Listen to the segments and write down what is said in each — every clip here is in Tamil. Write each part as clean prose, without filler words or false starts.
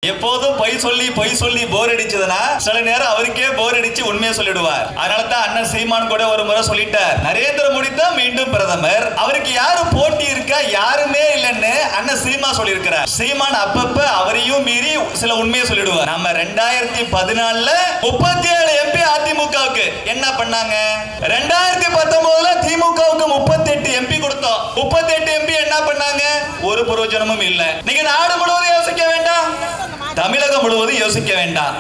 எப்போதும் பொய் சொல்லி போர் அடிச்சதுன்னா சில நேரம் அவருக்கே போர் அடிச்சு உண்மையை சொல்லிடுவார். அதனால தான் அண்ணன் சீமான் கூட ஒரு முறை சொல்லிட்டார், நரேந்திர மோடி தான் மீண்டும் பிரதமர், அவருக்கு யாரும் போட்டி இருக்கா, யாருமே இல்லைன்னு அண்ணன் சீமான் சொல்லியிருக்கிறார். சீமான் அப்பப்ப அவரையும் மீறி சில உண்மையை சொல்லிடுவார். நம்ம 2014ல 37 எம்பி அதிமுகவுக்கு என்ன பண்ணாங்க, 2019ல திமுகவுக்கு 38 எம்பி கொடுத்தோம். 38 எம்பி என்ன பண்ணாங்க, ஒரு பிரயோஜனமும் இல்ல. நீங்க நாடு முழுவதும் யோசிக்க வேண்டாம், தமிழகம் முழுவதும் யோசிக்க வேண்டாம்,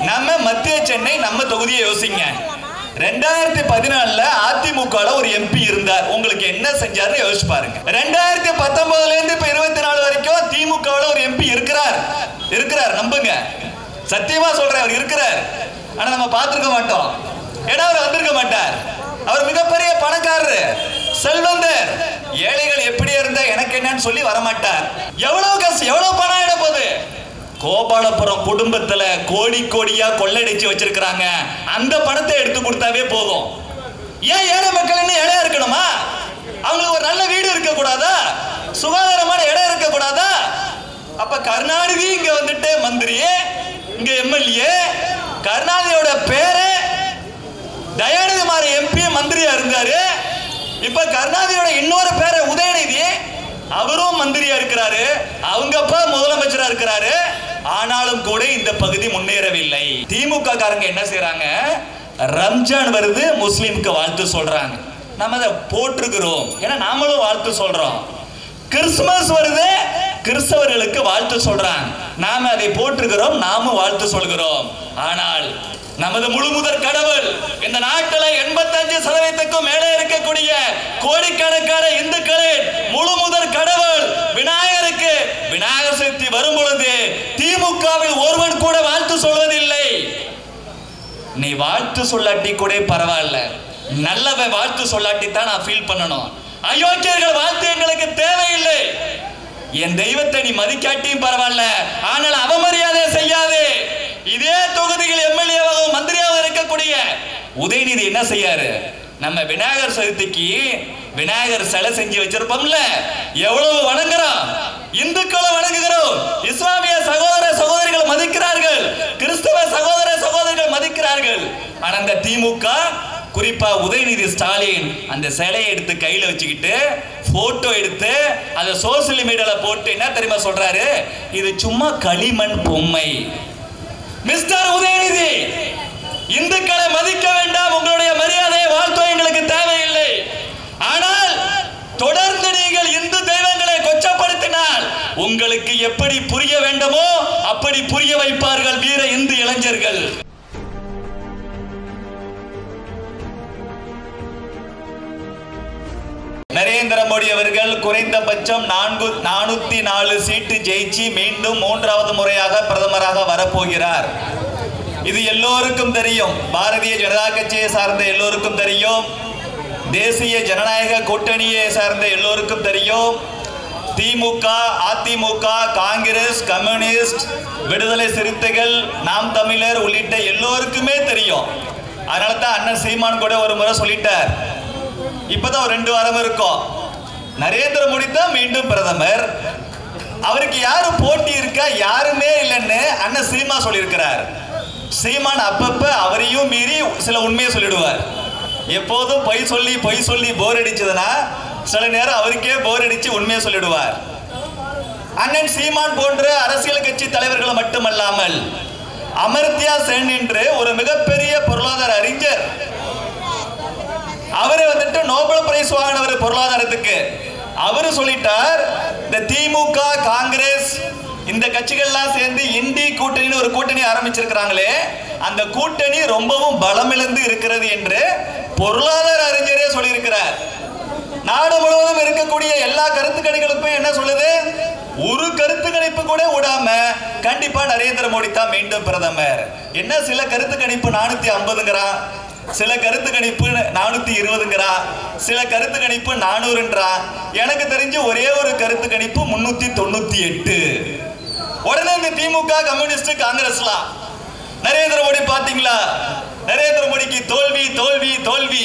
நம்ம மத்திய சென்னை நம்ம தொகுதியை யோசிங்க. 2014ல அதிமுகல ஒரு எம்பி இருந்தார், உங்களுக்கு என்ன செஞ்சாரு யோசிச்சு பாருங்க. 2019ல இருந்து இப்ப 24 வரைக்கும் திமுகல ஒரு எம்பி இருக்கிறார், நம்புங்க, சத்தியமா சொல்றேன், அவர் இருக்கிறார். ஆனா நம்ம பார்த்திருக்க மாட்டோம், ஏன்னா அவர் வந்திருக்க மாட்டார். அவர் மிகப்பெரிய பணக்காரரு, செல்வந்தர். ஏழைகள் எப்படி இருந்தா எனக்கு என்னன்னு சொல்லி வரமாட்டார். எவ்வளவு கஷ்டம், எவ்வளவு பணம் ஆயிட போகுது. கோபாலபுரம் குடும்பத்துல கோடி கோடியா கொள்ளடிச்சு வச்சிருக்காங்க, அந்த பணத்தை எடுத்து கொடுத்தாவே போதும். ஏன் ஏழை மக்கள் என்ன ஏழையா இருக்கணுமா? அவங்களுக்கு ஒரு நல்ல வீடு இருக்க கூடாதா, சுகாதாரமான இடம் இருக்க கூடாதா? அப்ப கருணாநிதி இங்க வந்துட்டு மந்திரி, இங்க எம்எல்ஏ, கருணாநிதியோட பேரு தயாநிதி மாறன் எம்பி மந்திரியா இருந்தாரு. இப்ப கருணாநிதியோட இன்னொரு பேரு உதயநிதி, அவரும் மந்திரியா இருக்கிறாரு, அவங்க அப்பா முதலமைச்சரா இருக்கிறாரு. ஆனாலும் கூட இந்த பகுதி முன்னேறவில்லை. திமுக காரங்க என்ன செய்யறாங்க, ரம்ஜான் வருது, முஸ்லிம்க்கு வாழ்த்து சொல்றாங்க, நம்ம அதை போட்டிருக்கிறோம், ஏன்னா நாமளும் வாழ்த்து சொல்றோம். கிறிஸ்துமஸ் வருது, கிறிஸ்தவர்களுக்கு வாழ்த்து சொல்றாங்க, நாம அதை போட்டிருக்கிறோம், நாமும் வாழ்த்து சொல்கிறோம். ஆனால் நமது முழுமுதற் கடவுள், இந்த நாட்டில் 85% மேலே இருக்கக்கூடிய கோடிக்கணக்கான இந்துக்களின் முழுமுதற் கடவுள் விநாயகருக்கு விநாயகர் சதுர்த்தி வரும் பொழுது திமுகவில் ஒருவன் கூட வாழ்த்து சொல்வதில்லை. நீ வாழ்த்து சொல்லாட்டி கூட பரவாயில்ல, நல்லவன் வாழ்த்து சொல்லாட்டி தான் நான் ஃபீல் பண்ணணும். அயோக்கியர்கள் வாழ்த்து எங்களுக்கு தேவையில்லை. என் தெய்வத்தை நீ மதிக்காட்டியும் பரவாயில்ல, ஆனால் அவமரியாதை செய்யாது. இதே தொகுதியில் எம்எல்ஏவாகவும் மந்திரியாகவும் இருக்கக்கூடிய உதயநிதி என்ன செய்யாரு, நம்ம விநாயகர் சதுர்த்திக்கு விநாயகர் சிலை செஞ்சு வச்சிருப்போம்ல, எவ்வளவு வணங்குறோம், இந்துக்களை வணங்குகிறோம், இஸ்லாமிய சகோதர சகோதரிகள் மதிக்கிறார்கள், கிறிஸ்தவ சகோதர சகோதரிகள் மதிக்கிறார்கள். ஆனா அந்த திமுக, குறிப்பா உதயநிதி ஸ்டாலின் அந்த சிலையை எடுத்து கையில வச்சுக்கிட்டு போட்டோ எடுத்து அதை சோசியல் மீடியால போட்டு என்ன தெரியுமா சொல்றாரு, இது சும்மா களிமண் பொம்மை. மிஸ்டர் உதயநிதி, இந்துக்களை மதிக்க வேண்டாம், உங்களுடைய மரியாதையை வாழ்த்தோ எங்களுக்கு தேவையில்லை. ஆனால் தொடர்ந்து நீங்கள் இந்து தெய்வங்களை கொச்சப்படுத்தினால் உங்களுக்கு எப்படி புரிய வேண்டுமோ அப்படி புரிய வைப்பார்கள் வீர இந்து இளைஞர்கள். நரேந்திர மோடி அவர்கள் குறைந்தபட்சம் 404 சீட்டு ஜெயிச்சு மீண்டும் 3வது முறையாக பிரதமராக வரப்போகிறார். இது எல்லோருக்கும் தெரியும், பாரதிய ஜனதா கட்சியை சார்ந்த எல்லோருக்கும் தெரியும், தேசிய ஜனநாயக கூட்டணியை சார்ந்த எல்லோருக்கும் தெரியும், திமுக, அதிமுக, காங்கிரஸ், கம்யூனிஸ்ட், விடுதலை சிறுத்தைகள், நாம் தமிழர் உள்ளிட்ட எல்லோருக்குமே தெரியும். அதனால தான் அண்ணன் சீமான் கூட ஒரு முறை சொல்லிட்டார், இப்பதான் ஒரு 2 வாரம் இருக்கும், நரேந்திர மோடி தான் மீண்டும் பிரதமர், அவருக்கு யாரும் போட்டி இருக்கா, யாருமே இல்லைன்னு அண்ணன் சீமான் சொல்லியிருக்கிறார். சீமான் அப்பப்ப அவரையும் மீறி சில உண்மையை சொல்லிடுவார். எப்போதும் பொய் சொல்லி போர் அடிச்சதுன்னா சில நேரம் அவருக்கே போர் அடிச்சு உண்மையை சொல்லிடுவார். அண்ணன் சீமான் போன்ற அரசியல் கட்சி தலைவர்கள் மட்டுமல்லாமல் அமர்த்தியா சென் என்று ஒரு மிகப்பெரிய பொருளாதார அறிஞர், அவரை வந்துட்டு நோபல் பிரைஸ் வாங்கினவர் பொருளாதாரத்துக்கு, அவரு சொல்லிட்டார், இந்த திமுக, காங்கிரஸ் இந்த கட்சிகள்லாம் சேர்ந்து இண்டி கூட்டணின்னு ஒரு கூட்டணி ஆரம்பிச்சிருக்கிறாங்களே, அந்த கூட்டணி ரொம்பவும் பலமிழந்து இருக்கிறது என்று பொருளாதார அறிஞரே சொல்லியிருக்கிறார். நாடு முழுவதும் இருக்கக்கூடிய எல்லா கருத்து கணிப்புகளுக்கும் என்ன சொல்லுது, ஒரு கருத்து கணிப்பு கூட விடாம கண்டிப்பா நரேந்திர மோடி தான் மீண்டும் பிரதமர். என்ன சில கருத்து கணிப்பு 450ங்கிறான், சில கருத்து கணிப்பு 420ங்கிறா, சில கருத்து கணிப்பு 400ன்றா. எனக்கு தெரிஞ்சு ஒரே ஒரு கருத்து கணிப்பு 398. உடனே இந்த திமுக, கம்யூனிஸ்ட், காங்கிரஸ்லாம் நரேந்திர மோடி பாத்தீங்களா, நரேந்திர மோடிக்கு தோல்வி தோல்வி தோல்வி.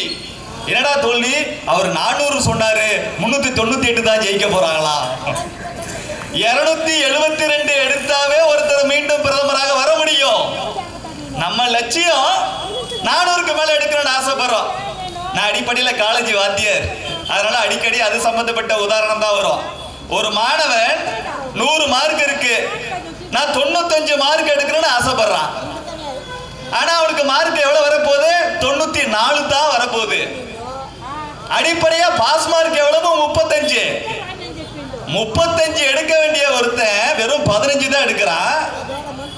என்னடா தோல்வி, அவர் 400 சொன்னாரு, 398 தான் ஜெயிக்க போறாங்களா? 272 எடுத்தாவே ஒருத்தர் மீண்டும் பிரதமராக வர முடியும். நம்ம லட்சியம் 400க்கு மேல எடுக்கணும்னு ஆசைப்படுறோம். நான் அடிப்படையில் காலேஜ் வாத்தியர், அதனால அடிக்கடி அது சம்பந்தப்பட்ட உதாரணம் தான் வரும். ஒரு மாணவன் 100 மார்க் இருக்கு, நான் 95 மார்க் எடுக்கணும்னு ஆசைப்படுறான். ஆனா அவனுக்கு மார்க் எவ்வளவு வரப்போகுது? 94 தான் வரப்போகுது. அடிப்படையா பாஸ் மார்க் எவ்வளவு? 35. 35 எடுக்க வேண்டிய ஒருத்தன் வெறும் 15 தான் எடுக்கிறான்.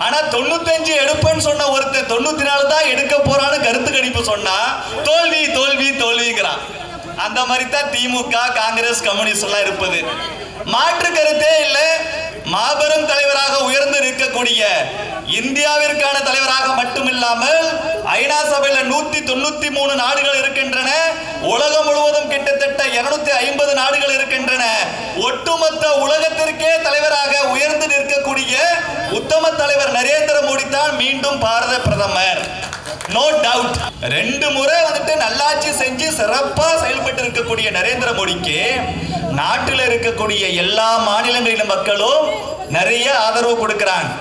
ஆனா 95 எடுப்பேன்னு சொன்ன ஒருத்தன் 94 தான் எடுக்க போறான்னு கருத்து கணிப்பு சொன்னா தோல்வி தோல்வி தோல்விங்கிறான். அந்த மாதிரி தான் திமுக, காங்கிரஸ், கம்யூனிஸ்ட் எல்லாம் இருப்பது. மாற்று கருத்தே இல்லை. மாபெரும் தலைவராக உயர்ந்து நிற்கக்கூடிய, இந்தியாவிற்கான தலைவராக மட்டுமில்லாமல் ஐநா சபையில 193 நாடுகள் இருக்கின்றன. உலகம் முழுவதும் கிட்டத்தட்ட 250 நாடுகள் இருக்கின்றன. ஒட்டுமொத்த உலகத்திற்கே தலைவராக உயர்ந்து நிற்கக்கூடிய உத்தம தலைவர் நரேந்திர மோடி தான் மீண்டும் பாரத பிரதமர். No doubt. 2 முறை நல்லாட்சி செஞ்சு சிறப்பா செயல்பட்டு இருக்கக்கூடிய நரேந்திர மோடிக்கு நாட்டில் இருக்கக்கூடிய எல்லா மாநிலங்களில மக்களும் நிறைய ஆதரவு கொடுக்கிறாங்க.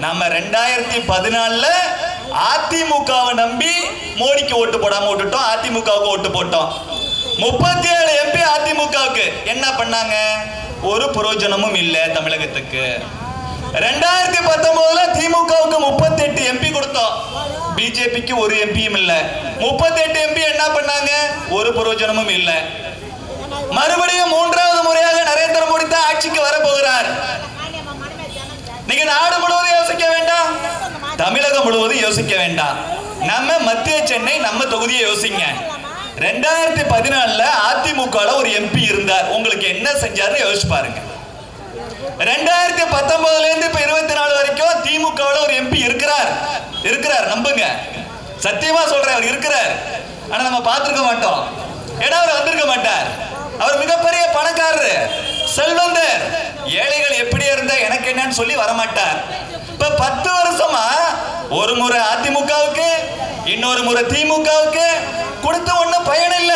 நம்ம 2014 அதிமுகவை நம்பி மோடிக்கு ஓட்டு போடாம விட்டுட்டோம், அதிமுகவுக்கு ஓட்டு போட்டோம். 37 எம்பி அதிமுகவுக்கு. என்ன பண்ணாங்க? ஒரு பிரயோஜனமும் இல்லை தமிழகத்துக்கு. 2019 திமுகவுக்கு 38 எம்பி கொடுத்தோம், பிஜேபிக்கு ஒரு எம்பியும் இல்ல. 38 எம்பி என்ன பண்ணாங்க? ஒரு பிரயோஜனமும் இல்ல. மறுபடியும் 3வது முறையாக நரேந்திர மோடி தான் ஆட்சிக்கு வர போகிறார். நீங்க நாடு முழுவதும் யோசிக்க வேண்டாம், தமிழகம் முழுவதும் யோசிக்க வேண்டாம். நம்ம மத்திய சென்னை நம்ம தொகுதியை யோசிங்க. 2014 அதிமுக ஒரு எம்பி இருந்தார், உங்களுக்கு என்ன செஞ்சாருன்னு யோசிச்சு பாருங்க. 2019 இருந்து இப்ப 24 வரைக்கும் திமுக ஒரு எம்பி இருக்கிறார், நம்புங்க, சத்தியமா சொல்றேன், அவர் இருக்கிறார். ஆனா நம்ம பார்த்திருக்க மாட்டோம், ஏன்னா அவர் வந்திருக்க மாட்டார். அவர் மிகப்பெரிய பணக்காரரு, செல்வந்தர். ஏழைகள் எப்படி இருந்தா எனக்கு என்னன்னு சொல்லி வரமாட்டார். இப்ப 10 வருஷமா ஒரு முறை அதிமுகவுக்கு, இன்னொரு முறை திமுகவுக்கு கொடுத்து ஒண்ணும் பயன் இல்ல.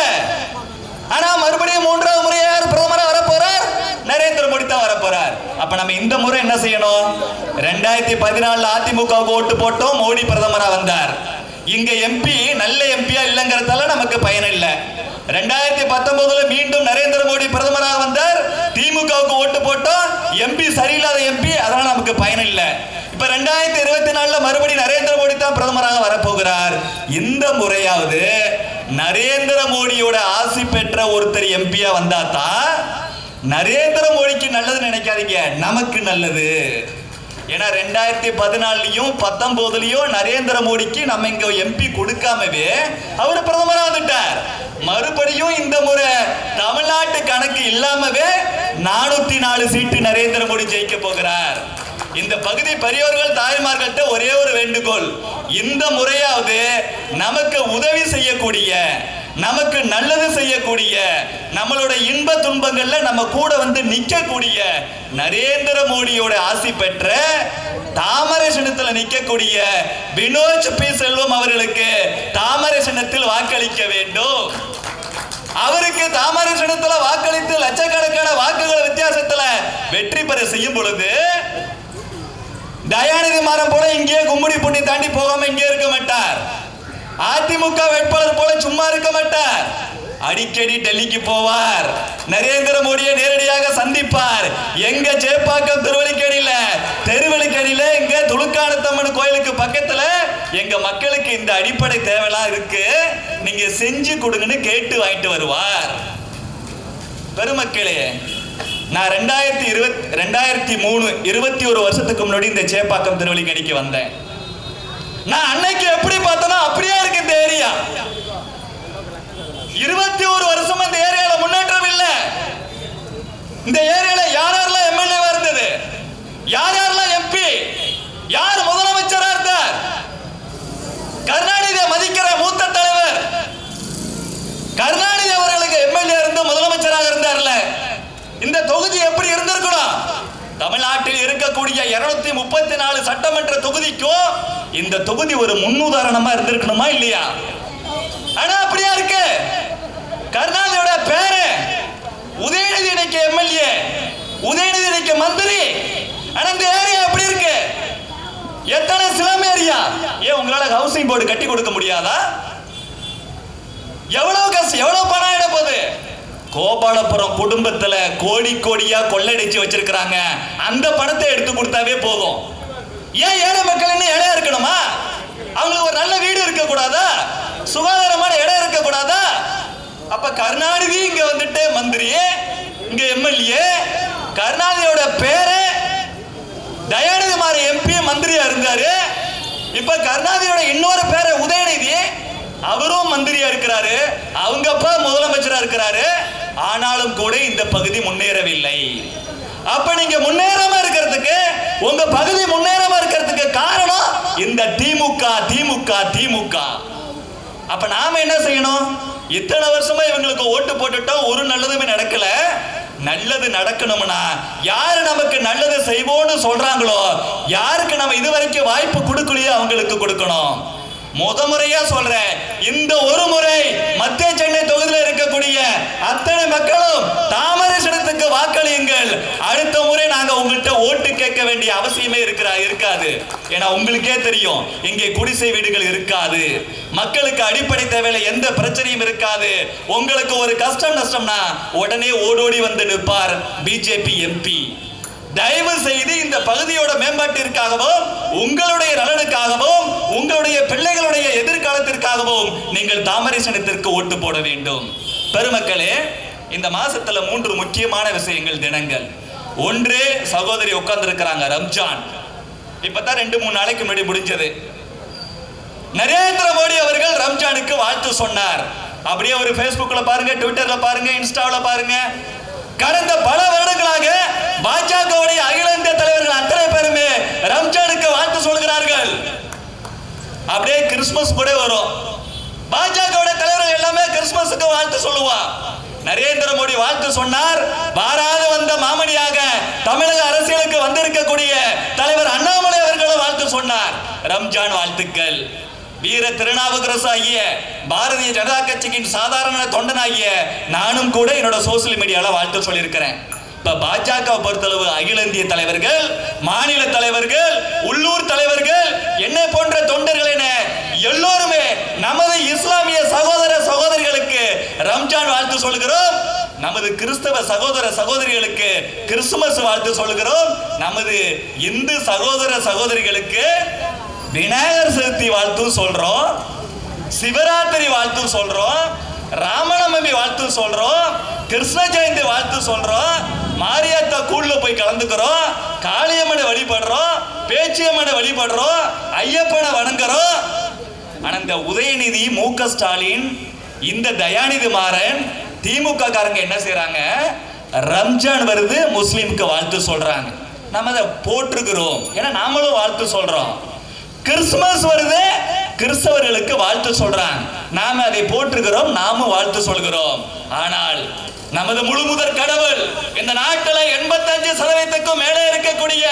ஆனா மறுபடியும் 3வது முறை யார் பிரதமரா வர போறார்? நரேந்திர மோடி தான் வர போறார். அப்ப நம்ம இந்த முறை என்ன செய்யணும்? 2014 அதிமுகவுக்கு ஓட்டு போட்டோம், மோடி பிரதமரா வந்தார். இங்க எம்பி நல்ல எம்பியா இல்லங்கிறதால நமக்கு பயன் இல்ல. 2019 மீண்டும் நரேந்திர மோடி பிரதமராக வந்தார், திமுகவுக்கு ஓட்டு போட்டோம், எம்பி சரியில்லாத எம்பி, அதனால நமக்கு பயன் இல்ல. இப்ப 2024 மறுபடியும் நரேந்திர மோடி தான் பிரதமராக வரப்போகிறார். இந்த முறையாவது நரேந்திர மோடியோட ஆசி பெற்ற ஒருத்தர் எம்பியா வந்தா தான் நரேந்திர மோடிக்கு நல்லது நினைக்காதீங்க, நமக்கு நல்லது. ஏன்னா 2014 19 நரேந்திர மோடிக்கு நம்ம இங்க எம்பி கொடுக்காமவே அவர் பிரதமரா வந்துட்டார். மறுபடியும் இந்த முறை தமிழ்நாட்டு கணக்கு இல்லாமவே 404 சீட்டு நரேந்திர மோடி ஜெயிக்க போகிறார். இந்த பகுதி பெரியவர்கள் தாய்மார்கள்ட்ட ஒரே ஒரு வேண்டுகோள், இந்த முறையாவது நமக்கு உதவி செய்யக்கூடிய, நமக்கு நல்லது செய்யக்கூடிய, நம்மளோட இன்ப துன்பங்கள்ல நம்ம கூட வந்து நிக்கக்கூடிய நரேந்திர மோடியோட ஆசி பெற்ற தாமரை சின்னத்தில் நிக்கக்கூடிய வினோத் பி செல்வம் அவர்களுக்கு தாமரை சின்னத்தில் வாக்களிக்க வேண்டும். அவருக்கு தாமரை சின்னத்தில் வாக்களித்து லட்சக்கணக்கான வாக்குகள் வித்தியாசத்துல வெற்றி பெற செய்யும் பொழுது தயாநிதி மாறன் போல இங்கே கும்முடி பூண்டி தாண்டி போகாம இங்கே இருக்க மாட்டார். அதிமுக வேட்பாளர் போல சும்மா இருக்க மாட்டார், அடிக்கடி டெல்லிக்கு போவார், நரேந்திர மோடியை நேரடியாக சந்திப்பார். எங்க சேப்பாக்கம் தெருவழிக்கடியில இங்க துலுக்கானத்தம்மன் கோயிலுக்கு பக்கத்துல எங்க மக்களுக்கு இந்த அடிப்படை தேவைலாம் இருக்கு, நீங்க செஞ்சு கொடுங்கன்னு கேட்டு வாங்கிட்டு வருவார். பெருமக்களே, நான் 2003 21 வருஷத்துக்கு முன்னாடி இந்த சேப்பாக்கம் திருவள்ளிக்கடிக்கு வந்தேன். நான் அன்னைக்கு எப்படி பார்த்தேன்னா அப்படியே இருக்கு இந்த ஏரியா. 21 வருஷமா இந்த ஏரியால முன்னேற்றம் இல்ல. இந்த ஏரியால யாரெல்லாம் எம்எல்ஏவா இருந்தது, யாரெல்லாம் எம்பி, யார் முதலமைச்சரா இருந்தார்? கருணாநிதியை மதிக்கிற மூத்த தலைவர் கருணாநிதி அவர்களுக்கு எம்எல்ஏ இருந்து முதலமைச்சராக இருந்தார்ல, இந்த தொகுதி எப்படி இருந்திருக்கணும்? தமிழ்நாட்டில் இருக்கக்கூடிய 234 சட்டமன்ற தொகுதிக்கும் இந்த தொகுதி ஒரு முன்னுதாரணமா இருந்திருக்கணுமா இல்லையா? ஆனா அப்படியா இருக்கு. கருணாநிதியோட பேரு உதயநிதி இன்னைக்கு எம்எல்ஏ, உதயநிதி இன்னைக்கு மந்திரி. ஆனா இந்த ஏரியா எப்படி இருக்கு? எத்தனை ஸ்லம் ஏரியா? ஏன் உங்களால ஹவுசிங் போர்டு கட்டி கொடுக்க முடியாதா? எவ்வளவு காசு, எவ்வளவு பணம் ஆயிட போகுது? கோபாலபுரம் குடும்பத்துல கோடி கோடியா கொள்ளடிச்சு வச்சிருக்காங்க. அந்த பணத்தை எடுத்து கொடுத்தாவே போதும். ஏன் ஏழை மக்கள் என்ன ஏழையா இருக்கணுமா? அவங்களுக்கு ஒரு நல்ல வீடு இருக்க கூடாதா? சுகாதாரமான இடம் இருக்க கூடாதா? அப்ப கருணாநிதி இங்க வந்துட்டு மந்திரி, இங்க எம்எல்ஏ, கருணாநிதியோட பேரு தயாநிதி மாற எம்பி மந்திரியா இருந்தாரு. இப்ப கருணாநிதியோட இன்னொரு பேரு உதயநிதி, அவரும் மந்திரியா இருக்கிறாரு. அவங்க அப்பா முதலமைச்சரா இருக்கிறாரு. ஆனாலும் கூட இந்த பகுதி முன்னேறவில்லை. அப்ப நீங்க முன்னேறாம இருக்கிறதுக்கு, உங்க பகுதி முன்னேறாம இருக்கிறதுக்கு காரணம் இந்த திமுக திமுக திமுக. அப்ப நாம என்ன செய்யணும்? இத்தனை வருஷமா இவங்களுக்கு ஓட்டு போட்டுட்டோம், ஒரு நல்லதுமே நடக்கல. நல்லது நடக்கணும்னா யாரு நமக்கு நல்லது செய்வோம்னு சொல்றாங்களோ, யாருக்கு நம்ம இதுவரைக்கும் வாய்ப்பு கொடுக்கலையோ அவங்களுக்கு கொடுக்கணும். முறையா சொல்றேன், இந்த ஒரு முறை மத்திய சென்னை தொகுதியில் இருக்கக்கூடிய அத்தனை மக்களும் தாமரை சின்னத்துக்கு வாக்களியுங்கள். அடுத்த முறை நாங்க உங்கள்கிட்ட ஓட்டு கேட்க வேண்டிய அவசியமே இருக்காது. ஏன்னா உங்களுக்கே தெரியும், இங்கே குடிசை வீடுகள் இருக்காது, மக்களுக்கு அடிப்படை தேவையில எந்த பிரச்சனையும் இருக்காது. உங்களுக்கு ஒரு கஷ்டம் நஷ்டம்னா உடனே ஓடோடி வந்து நிற்பார் பிஜேபி எம்பி. தயவு செய்து இந்த பகுதியோட மேம்பாட்டிற்காகவும், உங்களுடைய நலனுக்காகவும், உங்களுடைய பிள்ளைகளுடைய எதிர்காலத்திற்காகவும் நீங்கள் தாமரை சின்னத்திற்கு ஓட்டு போட வேண்டும். பெருமக்களே, இந்த மாசத்துல 3 முக்கியமான விஷயங்கள், தினங்கள். ஒன்று, சகோதரி உட்கார்ந்து இருக்கிறாங்க, ரம்ஜான். இப்பதான் 2-3 நாளைக்கு முன்னாடி முடிஞ்சது. நரேந்திர மோடி அவர்கள் ரம்ஜானுக்கு வாழ்த்து சொன்னார். அப்படியே ஒரு Facebookல பாருங்க, ட்விட்டர்ல பாருங்க, இன்ஸ்டாவில பாருங்க. கடந்த பல வருடங்களாக பாஜகவுடைய அகில இந்திய தலைவர்கள் அத்தனை பேருமே ரம்ஜானுக்கு வாழ்த்து சொல்கிறார்கள். அப்படியே கிறிஸ்துமஸ் கூட வரும், பாஜகவுடைய தலைவர்கள் எல்லாமே கிறிஸ்துமஸுக்கு வாழ்த்து சொல்லுவா. நரேந்திர மோடி வாழ்த்து சொன்னார். வாராது வந்த மாமணியாக தமிழக அரசியலுக்கு வந்திருக்கக்கூடிய தலைவர் அண்ணாமலை அவர்களும் வாழ்த்து சொன்னார். ரம்ஜான் வாழ்த்துக்கள். வீர திருநாவுக்கரசு ஆகிய பாரதிய ஜனதா கட்சியின் சாதாரண தொண்டனாகிய நானும் கூட என்னோட சோசியல் மீடியால வாழ்த்து சொல்லியிருக்கிறேன். இப்ப பாஜக பொறுத்தளவு அகில இந்திய தலைவர்கள், மாநில தலைவர்கள், உள்ளூர் தலைவர்கள், என்னை போன்ற தொண்டர்கள் என எல்லோருமே நமது இஸ்லாமிய சகோதர சகோதரிகளுக்கு ரம்ஜான் வாழ்த்து சொல்கிறோம். நமது கிறிஸ்தவ சகோதர சகோதரிகளுக்கு கிறிஸ்துமஸ் வாழ்த்து சொல்கிறோம். நமது இந்து சகோதர சகோதரிகளுக்கு விநாயகர் சதுர்த்தி வாழ்த்து சொல்றோம், சிவராத்திரி வாழ்த்து சொல்றோம், ராமநவமி வாழ்த்து சொல்றோம், கிருஷ்ண ஜெயந்தி வாழ்த்து சொல்றோம், மாரியாத்தா கூழ்ல போய் கலந்துக்கிறோம், காளியம்மனை வழிபடுறோம், பேச்சியம்மனை வழிபடுறோம், ஐயப்பனை வணங்குறோம். ஆனா இந்த உதயநிதி, மு.க. ஸ்டாலின், இந்த தயாநிதி மாறன், திமுக காரங்க என்ன செய்யறாங்க? ரம்ஜான் வருது, முஸ்லிம்க்கு வாழ்த்து சொல்றாங்க. நம்ம அதை போட்டிருக்கிறோம், ஏன்னா நாமளும் வாழ்த்து சொல்றோம். கிறிஸ்துமஸ் வருது, கிறிஸ்தவர்களுக்கு வாழ்த்து சொல்றாங்க, நாம அதை போட்டிருக்கிறோம், நாமும் வாழ்த்து சொல்கிறோம். ஆனால் நமது முழுமுதற் கடவுள், இந்த நாட்டில் 85% மேலே இருக்கக்கூடிய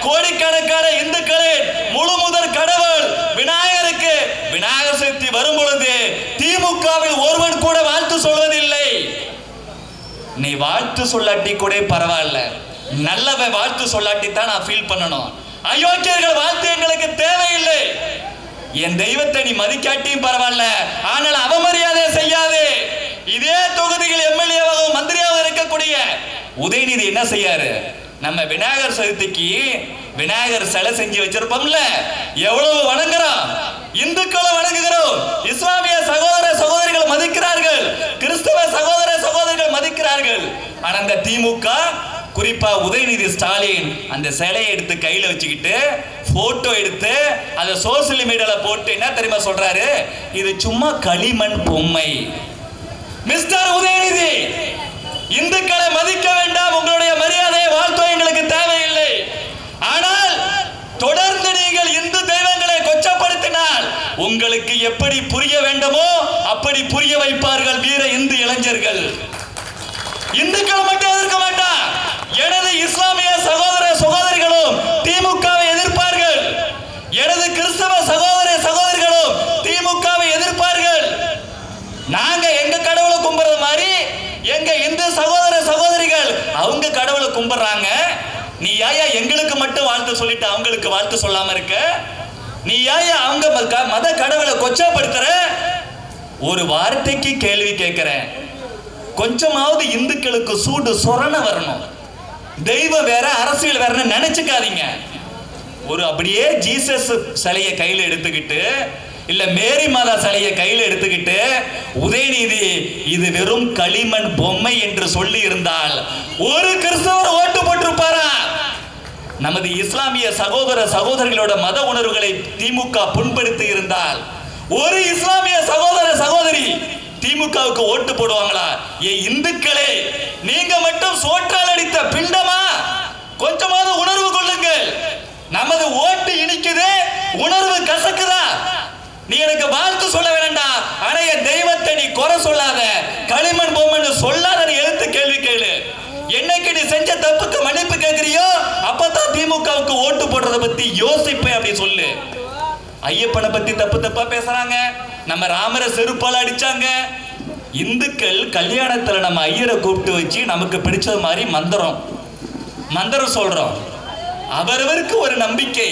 கோடிக்கணக்கான இந்துக்களின் முழுமுதற் கடவுள் விநாயகருக்கு விநாயகர் சதுர்த்தி வரும் பொழுது திமுகவில் ஒருவன் கூட வாழ்த்து சொல்வதில்லை. நீ வாழ்த்து சொல்லாட்டி கூட பரவாயில்ல, நல்லவன் வாழ்த்து சொல்லாட்டி தான் நான் ஃபீல் பண்ணணும். அயோக்கியர்கள் வாழ்த்து எங்களுக்கு தேவையில்லை. என் தெய்வத்தை நீ மதிக்காட்டியும் பரவாயில்ல, ஆனால் அவமரியாதை செய்யாது. இதே தொகுதியில் எம்எல்ஏவாகவும் மந்திரியாகவும் இருக்கக்கூடிய உதயநிதி என்ன செய்யாரு? நம்ம விநாயகர் சதுர்த்திக்கு விநாயகர் சிலை செஞ்சு வச்சிருப்போம்ல, எவ்வளவு வணங்குறோம், இந்துக்களை வணங்குகிறோம், இஸ்லாமிய சகோதர சகோதரிகள் மதிக்கிறார்கள், கிறிஸ்தவ சகோதர சகோதரிகள் மதிக்கிறார்கள். ஆனா அந்த திமுக, குறிப்பா உதயநிதி ஸ்டாலின் அந்த சிலையை எடுத்து கையில வச்சுக்கிட்டு போட்டோ எடுத்து அதை சோசியல் மீடியால போட்டு என்ன தெரியுமா சொல்றாரு? இது சும்மா களிமண் பொம்மை. மிஸ்டர் உதயநிதி, இந்துக்களை மதிக்க வேண்டாம், உங்களுடைய மரியாதையை வாழ்த்தோ எங்களுக்கு தேவையில்லை. ஆனால் தொடர்ந்து நீங்கள் இந்து தெய்வங்களை கொச்சப்படுத்தினால் உங்களுக்கு எப்படி புரிய வேண்டுமோ அப்படி புரிய வைப்பார்கள் வீர இந்து இளைஞர்கள். இந்துக்களை மட்டும் எதிர்க்க மாட்டான், எனது இஸ்லாமிய சகோதர சகோதரிகளும் திமுகவை எதிர்ப்பார்கள், எனது கிறிஸ்தவ சகோதர சகோதரிகளும் திமுகவை எதிர்ப்பார்கள். நாங்க எங்க கடவுளை கும்பிடுறது மாதிரி எங்க இந்து சகோதர சகோதரிகள் அவங்க கடவுளை கும்பிடுறாங்க. நீ யாயா எங்களுக்கு மட்டும் வாழ்த்து சொல்லிட்டு அவங்களுக்கு வாழ்த்து சொல்லாம இருக்க? நீ யாயா அவங்க மத கடவுளை கொச்சப்படுத்துற? ஒரு வார்த்தைக்கு கேள்வி கேட்கிறேன். கொஞ்சமாவது இந்துக்களுக்கு சூடு சொரண வரணும். தெய்வம் வேற அரசியல் வேற நினைச்சுக்காதீங்க. ஒரு அப்படியே ஜீசஸ் சிலையை கையில் எடுத்துக்கிட்டு இல்ல மேரி மாதா சிலையை கையில் எடுத்துக்கிட்டு உதயநிதி இது வெறும் களிமண் பொம்மை என்று சொல்லி இருந்தால் ஒரு கிறிஸ்தவர் ஓட்டு போட்டிருப்பாரா? நமது இஸ்லாமிய சகோதர சகோதரிகளோட மத உணர்வுகளை திமுக புண்படுத்தி இருந்தால் ஒரு இஸ்லாமிய சகோதர சகோதரி திமுகவுக்கு ஓட்டு போடுவாங்களா? ஏ இந்துக்களே, நீங்க மட்டும் சோற்றால் அடித்த பிண்டமா? கொஞ்சமாவது உணர்வு கொள்ளுங்கள். நமது ஓட்டு இனிக்குது, உணர்வு கசக்குதா? நீ எனக்கு வாழ்த்து சொல்ல வேண்டாம், ஆனா என் தெய்வத்தை நீ குறை சொல்லாத, களிமண் பொம்மன்னு சொல்லாத. நீ எழுத்து கேள்வி கேளு. என்னைக்கு நீ செஞ்ச தப்புக்கு மன்னிப்பு கேட்கிறியோ அப்பதான் திமுகவுக்கு ஓட்டு போடுறத பத்தி யோசிப்பேன் அப்படி சொல்லு. ஐயப்பனை பத்தி தப்பு தப்பா பேசுறாங்க, நம்ம ராமரை செருப்பால அடிச்சாங்க. இந்துக்கள் கல்யாணத்துல நம்ம ஐயரை கூப்பிட்டு வச்சு நமக்கு பிடிச்சது மாதிரி மந்திரம் சொல்றோம். அவரவருக்கு ஒரு நம்பிக்கை.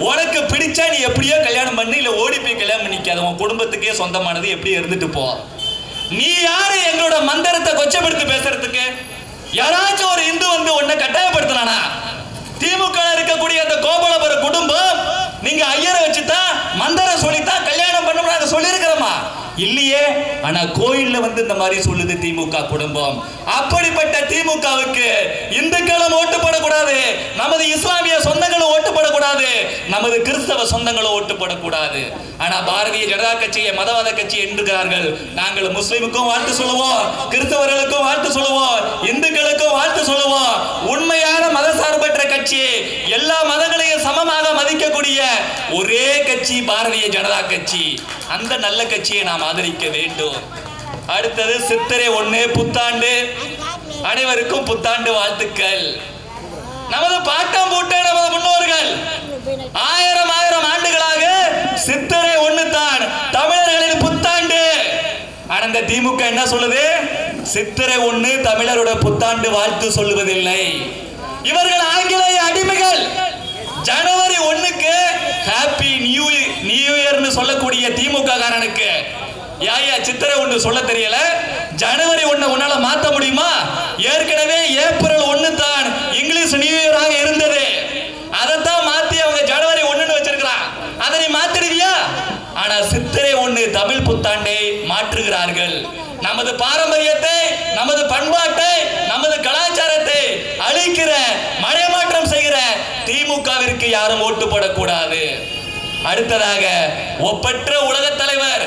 உனக்கு பிடிச்சா நீ எப்படியோ கல்யாணம் பண்ணி இல்ல ஓடி போய் கல்யாணம் பண்ணிக்காத. உன் குடும்பத்துக்கே சொந்தமானது எப்படி இருந்துட்டு போ. நீ யாரு எங்களோட மந்திரத்தை கொச்சப்படுத்தி பேசுறதுக்கு? யாராச்சும் ஒரு இந்து வந்து உன்னை கட்டாயப்படுத்தினானா? திமுக இருக்கக்கூடிய அந்த கோபாலபுர குடும்பம் நீங்க ஐயரை வச்சுதான் மந்திரம் சொல்லித்தான் கல்யாணம் பண்ணணும் நாங்க சொல்லியிருக்கிறோமா? இல்லையே. ஆனா கோயில்ல வந்து இந்த மாதிரி சொல்லுது திமுக குடும்பம். அப்படிப்பட்ட திமுகவுக்கு இந்துக்களும் ஓட்டு போடக்கூடாது, நமது இஸ்லாமிய சொந்தங்களும் ஓட்டு போடக்கூடாது, நமது கிறிஸ்தவ சொந்தங்களும் ஓட்டு போடக்கூடாது. ஆனா பாரதிய ஜனதா கட்சியை மதவாத கட்சி என்கிறார்கள். நாங்கள் முஸ்லிமுக்கும் வாழ்த்து சொல்லுவோம், கிறிஸ்தவர்களுக்கும் வாழ்த்து சொல்லுவோம், இந்துக்களுக்கும் வாழ்த்து சொல்லுவோம். உண்மையான மதசார்பற்ற கட்சி, எல்லா மதங்களையும் சமமாக மதிக்கக்கூடிய ஒரே கட்சி பாரதிய ஜனதா கட்சி. அந்த நல்ல கட்சியை நாம் ஆதரிக்க வேண்டும். அடுத்தது சித்திரை 1 புத்தாண்டு. அனைவருக்கும் புத்தாண்டு வாழ்த்துக்கள். நமது பாட்டம் பூட்ட நமது முன்னோர்கள் ஆயிரம் ஆண்டுகளாக சித்திரை 1 தான் தமிழர்களின் புத்தாண்டு. ஆனந்த திமுக என்ன சொல்லுது? சித்திரை 1 தமிழரோட புத்தாண்டு வாழ்த்து சொல்லுவதில்லை. இவர்கள் ஆங்கிலேய அடிமைகள். ஜனவரி 1க்கு ஹாப்பி நியூ இயர்னு சொல்லக்கூடிய திமுக காரனுக்கு யாயா சித்திரை 1 சொல்ல தெரியல? ஜனவரி 1 உன்னால மாத்த முடியுமா? ஏற்கனவே ஏப்ரல் 1 தான் இங்கிலீஷ் நியூ இயராக இருந்தது. அதைத்தான் மாத்தி அவங்க ஜனவரி 1ன்னு வச்சிருக்கிறான். அதை நீ மாத்திடுவியா? ஆனா சித்திரை 1 தமிழ் புத்தாண்டை மாற்றுகிறார்கள். நமது பாரம்பரியத்தை, நமது பண்பாட்டை, நமது கலாச்சாரத்தை அழிக்கிற, மடைமாற்றம் செய்கிற திமுகவிற்கு யாரும் ஓட்டு போடக்கூடாது. அடுத்ததாக ஒப்பற்ற உலக தலைவர்,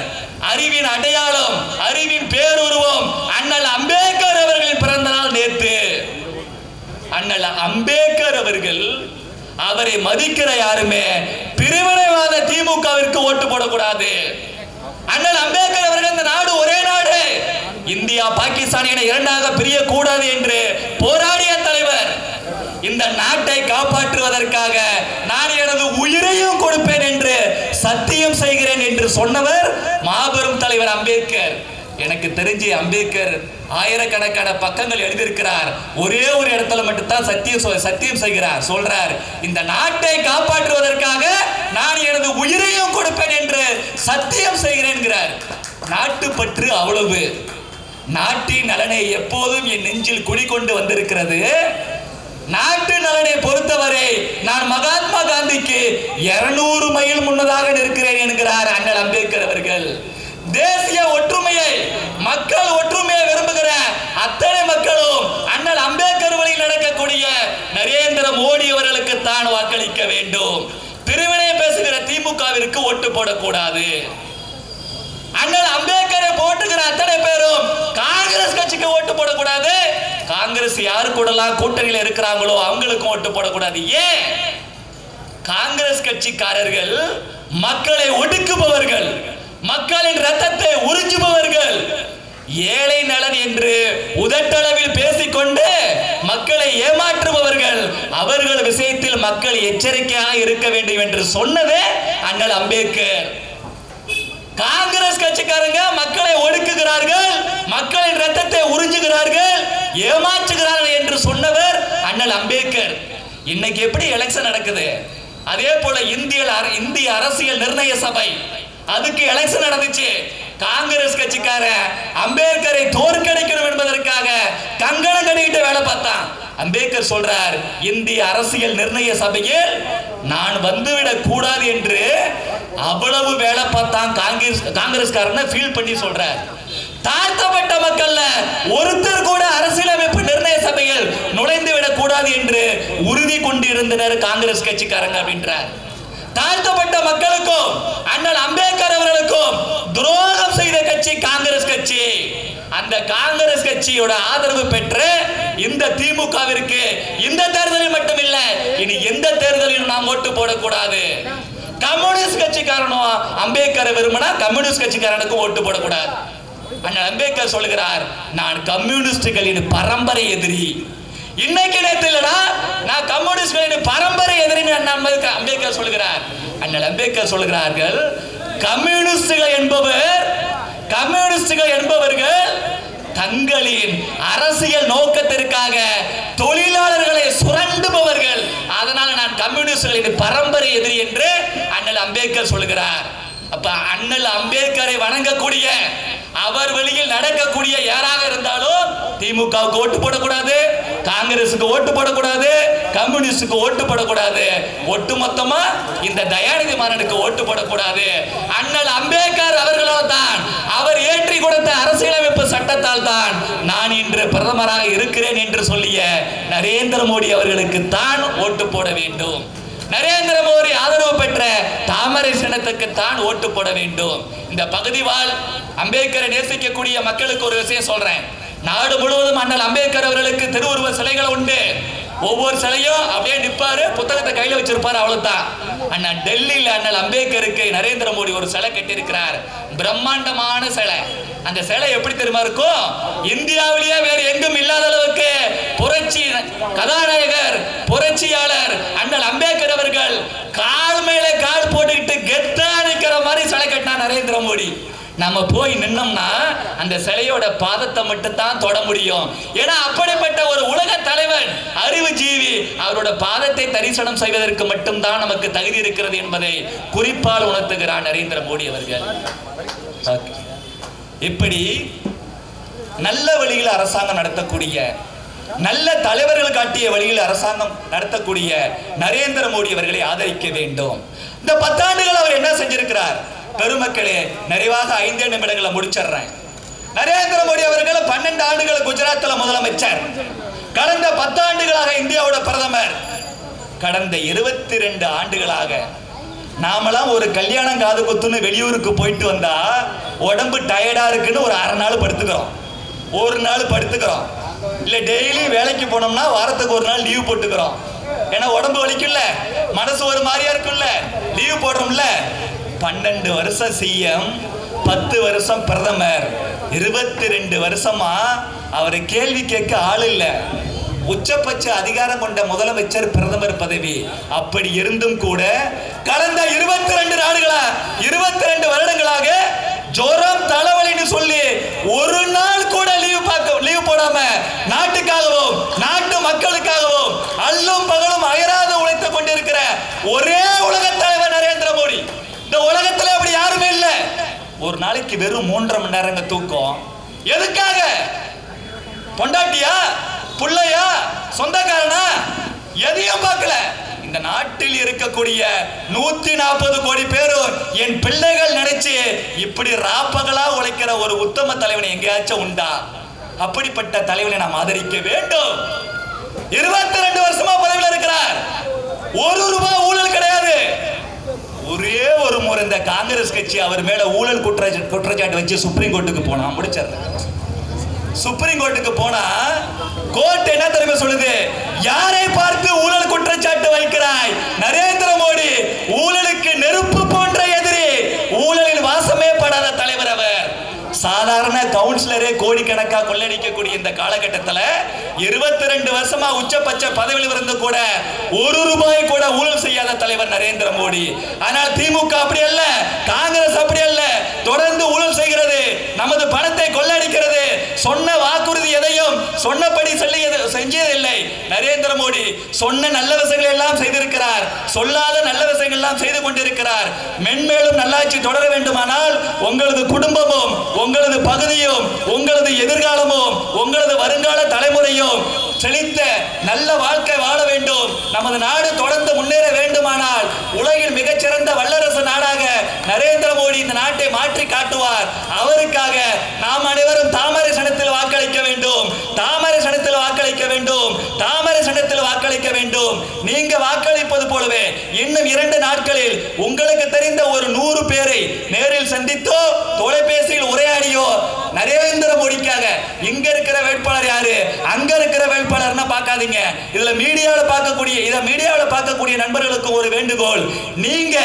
அறிவின் அடையாளம், அறிவின் பேருருவம் அண்ணல் அம்பேத்கர் அவர்களின் பிறந்த நாள் நேற்று. அண்ணல் அம்பேத்கர் அவர்கள், அவரை மதிக்கிற யாருமே பிரிவினைவாத திமுகவிற்கு ஓட்டு போடக்கூடாது. அண்ணல் அம்பேத்கர் அவர்கள் இந்த நாடு ஒரே நாடு, இந்தியா பாகிஸ்தான் என இரண்டாக பிரியக்கூடாது என்று போராடிய தலைவர். இந்த நாட்டை காப்பாற்றுவதற்காக நான் எனது உயிரையும் கொடுப்பேன் என்று சத்தியம் செய்கிறேன் என்று சொன்னவர் மாபெரும் தலைவர் அம்பேத்கர். எனக்கு தெரிஞ்சு அம்பேத்கர் ஆயிரக்கணக்கான பக்கங்கள் எழுதியிருக்கிறார். ஒரே ஒரு இடத்துல மட்டும்தான் சத்தியம் செய்கிறார். சொல்றார், இந்த நாட்டை காப்பாற்றுவதற்காக நான் எனது உயிரையும் கொடுப்பேன் என்று சத்தியம் செய்கிறேன். நாட்டுப்பற்று அவ்வளவு. நாட்டின் நலனை எப்போதும் என் நெஞ்சில் குடிக்கொண்டு வந்திருக்கிறது. நாட்டு நலனை பொறுத்தவரை நான் மகாத்மா காந்திக்கு 200 மைல் முன்னதாக நிற்கிறேன் என்கிறார் அண்ணல் அம்பேத்கர் அவர்கள். தேசிய ஒற்றுமையை, மக்கள் ஒற்றுமையை விரும்புகிற அத்தனை மக்களும் அண்ணல் அம்பேத்கர் வழியில் நடக்கக்கூடிய நரேந்திர மோடி அவர்களுக்கு தான் வாக்களிக்க வேண்டும். பிரிவினை பேசுகிற திமுகவிற்கு ஓட்டு போடக்கூடாது. அண்ணல் அம்பேத்கரை போட்டுகிற அத்தனை பேரும் காங்கிரஸ் கட்சிக்கு ஓட்டு போடக்கூடாது. காங்கிரஸ் யாரு கூடலாம் கூட்டணியில் இருக்கிறாங்களோ அவங்களுக்கும் ஓட்டு போடக்கூடாது. ஏன்? காங்கிரஸ் கட்சிக்காரர்கள் மக்களை ஒடுக்குபவர்கள், மக்களின் ரத்தத்தை உறிஞ்சுபவர்கள், ஏழை நலன் என்று உதட்டளவில் பேசிக்கொண்டு மக்களை ஏமாற்றுபவர்கள். அவர்கள் விஷயத்தில் மக்கள் எச்சரிக்கையாக இருக்க வேண்டும் என்று சொன்னதே அண்ணல் அம்பேத்கர். காங்கிரஸ் கட்சிக்காரங்க மக்களை ஒடுக்குகிறார்கள், மக்களின் ரத்தத்தை உறிஞ்சுகிறார்கள், ஏமாற்றுகிறார்கள் என்று சொன்னவர் அண்ணல் அம்பேத்கர். இன்னைக்கு எப்படி எலெக்ஷன் நடக்குது? அதே போல இந்திய அரசியல் நிர்ணய சபை, அதுக்கு எலெக்ஷன் நடந்துச்சு. காங்கிரஸ் கட்சிக்கார அம்பேத்கரை தோற்கடிக்கணும் என்பதற்காக கங்கணம் கட்டிக்கிட்டு வேலை பார்த்தான். அம்பேத்கர் சொல்றார், இந்திய அரசியல் நிர்ணய சபையில் நான் வந்துவிடக் கூடாது என்று அவ்வளவு வேலை பார்த்தான். காங்கிரஸ்காரனை ஃபீல் பண்ணி சொல்றார். தாழ்த்தப்பட்ட மக்கள்ல ஒருத்தர் கூட அரசியலமைப்பு நிர்ணய சபையில் நுழைந்து விடக் கூடாது என்று உறுதி கொண்டிருந்தனர் காங்கிரஸ் கட்சிக்காரங்க அப்படின்றார். தாழ்த்தப்பட்ட மக்களுக்கும் அண்ணல் அம்பேத்கர் அவர்களுக்கும் துரோகம் செய்த கட்சி காங்கிரஸ் கட்சி. அந்த காங்கிரஸ் கட்சியோட ஆதரவு பெற்று இந்த திமுகவிற்கு இந்த தேர்தலில் மட்டுமில்ல, இனி எந்த தேர்தலிலும் நாம் ஓட்டு போடக்கூடாது. கம்யூனிஸ்ட் கட்சிக்காரனும் அம்பேத்கரை விரும்பினா கம்யூனிஸ்ட் கட்சிக்காரனுக்கும் ஓட்டு போடக்கூடாது. அண்ணல் அம்பேத்கர் சொல்லுகிறார், நான் கம்யூனிஸ்டுகளின் பரம்பரை எதிரி. இன்னைக்கு நேத்து இல்லடா, நான் கம்யூனிஸ்டுகளின் பரம்பரை எதிரின்னு அம்பேத்கர் சொல்லுகிறார். அண்ணல் அம்பேத்கர் சொல்லுகிறார்கள், கம்யூனிஸ்டுகள் என்பவர்கள் தங்களின் அரசியல் நோக்கத்திற்காக தொழிலாளர்களை சுரண்டுபவர்கள். அதனால நான் கம்யூனிஸ்டுகளின் பரம்பரை எதிரி என்று அண்ணல் அம்பேத்கர் சொல்லுகிறார். அப்ப அண்ணல் அம்பேத்கரை வணங்கக்கூடிய, அவர் வழியில் நடக்கக்கூடிய யாராக இருந்தாலும் திமுகவுக்கு ஓட்டு போடக்கூடாது, காங்கிரசுக்கு ஓட்டு போடக்கூடாது, கம்யூனிஸ்டுக்கு ஓட்டு போடக்கூடாது, ஒட்டுமொத்தமா இந்த தயாநிதி மாறனுக்கு ஓட்டு போடக்கூடாது. அண்ணல் அம்பேத்கர் அவர்களால் தான், அவர் ஏற்றி கொடுத்த அரசியலமைப்பு சட்டத்தால் தான் நான் இன்று பிரதமராக இருக்கிறேன் என்று சொல்லிய நரேந்திர மோடி அவர்களுக்கு தான் ஓட்டு போட வேண்டும். நரேந்திர மோடி ஆதரவு பெற்ற தாமரை சின்னத்துக்கு தான் ஓட்டு போட வேண்டும். இந்த பகுதி வாழ் அம்பேத்கரை நேசிக்கக்கூடிய மக்களுக்கு ஒரு விஷயம் சொல்றேன். நாடு முழுவதும் அண்ணல் அம்பேத்கர் அவர்களுக்கு திருவுருவ சிலைகள் உண்டு. ஒவ்வொரு சிலையும் அப்படியே நிற்பாரு, புத்தகத்தை கையில வச்சிருப்பாரு, அவ்வளவுதான். அண்ணா டெல்லியில் அண்ணல் அம்பேத்கருக்கு நரேந்திர மோடி ஒரு சிலை கட்டியிருக்கிறார், பிரம்மாண்டமான சிலை. அந்த சிலை எப்படி தெரியுமா இருக்கும்? இந்தியாவிலேயே வேறு எங்கும் இல்லாத அளவுக்கு புரட்சி கதாநாயகர், புரட்சியாளர் அண்ணல் அம்பேத்கர் அவர்கள் கால் மேல கால் போட்டுக்கிட்டு கெத்தா நிக்கிற மாதிரி சிலை கட்டினா நரேந்திர மோடி. நம்ம போய் நின்னோம்னா அந்த சிலையோட பாதத்தை மட்டும் தான் தொட முடியும். ஏன்னா அப்படிப்பட்ட ஒரு உலக தலைவன், அறிவு ஜீவி, அவரோட பாதத்தை தரிசனம் செய்வதற்கு மட்டும்தான் நமக்கு தகுதி இருக்கிறது என்பதை குறிப்பால் உணர்த்துகிறார் நரேந்திர மோடி அவர்கள். இப்படி நல்ல வழியில் அரசாங்கம் நடத்தக்கூடிய, நல்ல தலைவர்கள் காட்டிய வழியில் அரசாங்கம் நடத்தக்கூடிய நரேந்திர மோடி அவர்களை ஆதரிக்க வேண்டும். இந்த 10 ஆண்டுகள் அவர் என்ன செஞ்சிருக்கிறார்? பெருமக்களே, நிறைவாக 5 நிமிடங்களை முடிச்சிடுறேன். நரேந்திர மோடி அவர்கள் 12 ஆண்டுகள் குஜராத்தில் முதலமைச்சர், கடந்த 10 ஆண்டுகளாக இந்தியாவோட பிரதமர், கடந்த 22 ஆண்டுகளாக நாமெல்லாம் ஒரு கல்யாணம் காது குத்துன்னு வெளியூருக்கு போயிட்டு வந்தா உடம்பு டயர்டா இருக்குன்னு ஒரு அரை நாள் படுத்துக்கிறோம், ஒரு நாள் படுத்துக்கிறோம். இல்ல டெய்லி வேலைக்கு போனோம்னா வாரத்துக்கு ஒரு நாள் லீவ் போட்டுக்கிறோம். ஏன்னா உடம்பு வலிக்கும்ல, மனசு ஒரு மாதிரியா இருக்கும்ல, லீவ் போடுறோம்ல. 12 வருஷம் சிஎம், 10 வருஷம் பிரதமர், 22 வருஷமா அவரை கேள்வி கேட்க ஆள் இல்ல. உச்சபட்ச அதிகாரம் கொண்ட முதலமைச்சர் பிரதமர் பதவி. அப்படி இருந்தும் கூட கடந்த 22 வருடங்களாக ஜோரம் தலைவலின்னு சொல்லி ஒரு நாள் கூட லீவ் போடாம நாட்டுக்காகவும் நாட்டு மக்களுக்காகவும் அல்லும் பகலும் அயராது உழைத்துக் கொண்டிருக்கிற ஒரே உலக தலைவர் நரேந்திர மோடி. இந்த உலகத்துல அப்படி யாருமே இல்ல. ஒரு நாளைக்கு வெறும் 3.5 மணி நேரங்க தூக்கம். எதுக்காக? பொண்டாட்டியா, புள்ளையா, சொந்தக்காரனா, எதையும் பார்க்கல. இந்த நாட்டில் இருக்கக்கூடிய 140 கோடி பேரும் என் பிள்ளைகள் நினைச்சு இப்படி ராப்பகலா உழைக்கிற ஒரு உத்தம தலைவனை எங்கேயாச்சும் உண்டா? அப்படிப்பட்ட தலைவனை நாம் ஆதரிக்க வேண்டும். 22 வருஷமா பதவியில் இருக்கிறார், ₹1 ஊழல் கிடையாது. ஒரே ஒரு முறை இந்த காங்கிரஸ் கட்சி அவர் மேல ஊழல் குற்றச்சாட்டு வச்சு சுப்ரீம் கோர்ட்டுக்கு போனா, முடிச்சிடுறேன். சுப்ரீம் கோர்ட்டுக்கு போனா கோர்ட் என்ன தெரியுமா சொல்லுது? யாரை பார்த்து ஊழல் குற்றச்சாட்டு வைக்கிறாய்? நரேந்திர மோடி ஊழலுக்கு நெருப்பு போன்ற எதிரி, ஊழலில் வாசமே படாத தலைவர் அவர். சாதாரண கவுன்சிலரே கோடிக்கணக்கா கொள்ளடிக்கக்கூடிய இந்த காலகட்டத்தில் 22 வருஷமா உச்சபட்ச பதவியில் இருந்து கூட ₹1 கூட ஊழல் செய்யாத தலைவர் நரேந்திர மோடி. ஆனால் திமுக அப்படி அல்ல, காங்கிரஸ் அப்படி அல்ல. சொன்ன வாக்குறுதி எதையும் சொன்னபடி செஞ்சதில்லை. நரேந்திர மோடி சொன்ன நல்ல விஷயங்கள் எல்லாம் செய்திருக்கிறார், சொல்லாத நல்ல விஷயங்கள் எல்லாம் செய்து கொண்டிருக்கிறார். மென்மேலும் நல்லாட்சி தொடர வேண்டுமானால் உங்களது குடும்பமும் உங்களது பகுதியும் உங்களது எதிர்காலமும் உங்களது வருங்கால தலைமுறையும் செழித்த நல்ல வாழ்க்கை வாழ வேண்டும். நமது நாடு தொடர்ந்து முன்னேற வேண்டுமானால் உலகில் மிகச்சிறந்த வல்லரசு நாடாக நரேந்திர மோடி இந்த நாட்டை மாற்றி காட்டுவார். அவருக்காக நாம் அனைவரும் தாமரை சின்னத்தில் வாக்களிக்க வேண்டும், தாமரை சின்னத்தில் வாக்களிக்க வேண்டும், தாமரை சின்னத்தில் வாக்களிக்க வேண்டும். நீங்க வாக்களிப்பது போலவே இன்னும் 2 நாட்களில் உங்களுக்கு தெரிந்த ஒரு 100 பேரை நேரில் சந்தித்தோ தொலைபேசியில் உரையாடியோ நரேந்திர மோடிக்காக இங்க இருக்கிற வேட்பாளர் யாரு அங்க இருக்கிற வேட்பாளர்னா பார்க்காதீங்க. இதுல மீடியாவில் பார்க்கக்கூடிய நண்பர்களுக்கு ஒரு வேண்டுகோள், நீங்க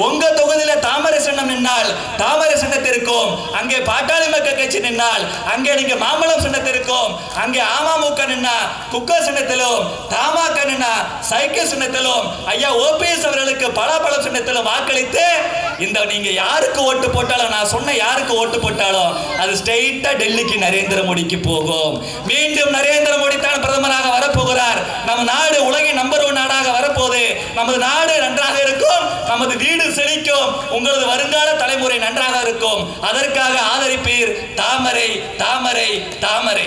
உங்க தொகுதியில தாமரை சின்னம் நின்னால் தாமரை சின்னத்திற்கும், அங்கே பாட்டாளி மக்கள் கட்சி நின்னால் அங்கே நீங்க மாம்பழம் சின்னத்திற்கும், அங்கே அமமுக நின்னா குக்கர் சின்னத்திலும், தமாக நின்னா சைக்கிள் சின்னத்திலும், ஐயா ஓபிஎஸ் அவர்களுக்கு பலாப்பழம் சின்னத்திலும் வாக்களித்து இந்த நீங்க யாருக்கு ஓட்டு போட்டாலும், நான் சொன்ன யாருக்கு ஓட்டு போட்டாலும் அது ஸ்ட்ரெயிட்டா டெல்லிக்கு நரேந்திர மோடிக்கு போகும். மீண்டும் நரேந்திர மோடி தான் பிரதமராக வரப்போகிறார். நம்ம நாடு உலகின் நம்பர் 1 நாடாக வரப்போகுது. நமது நாடு நன்றாக இருக்கும், நமது வீடு செழிக்கும், உங்களது வருங்கால தலைமுறை நன்றாக இருக்கும். அதற்காக ஆதரிப்பீர். தாமரை தாமரை தாமரை.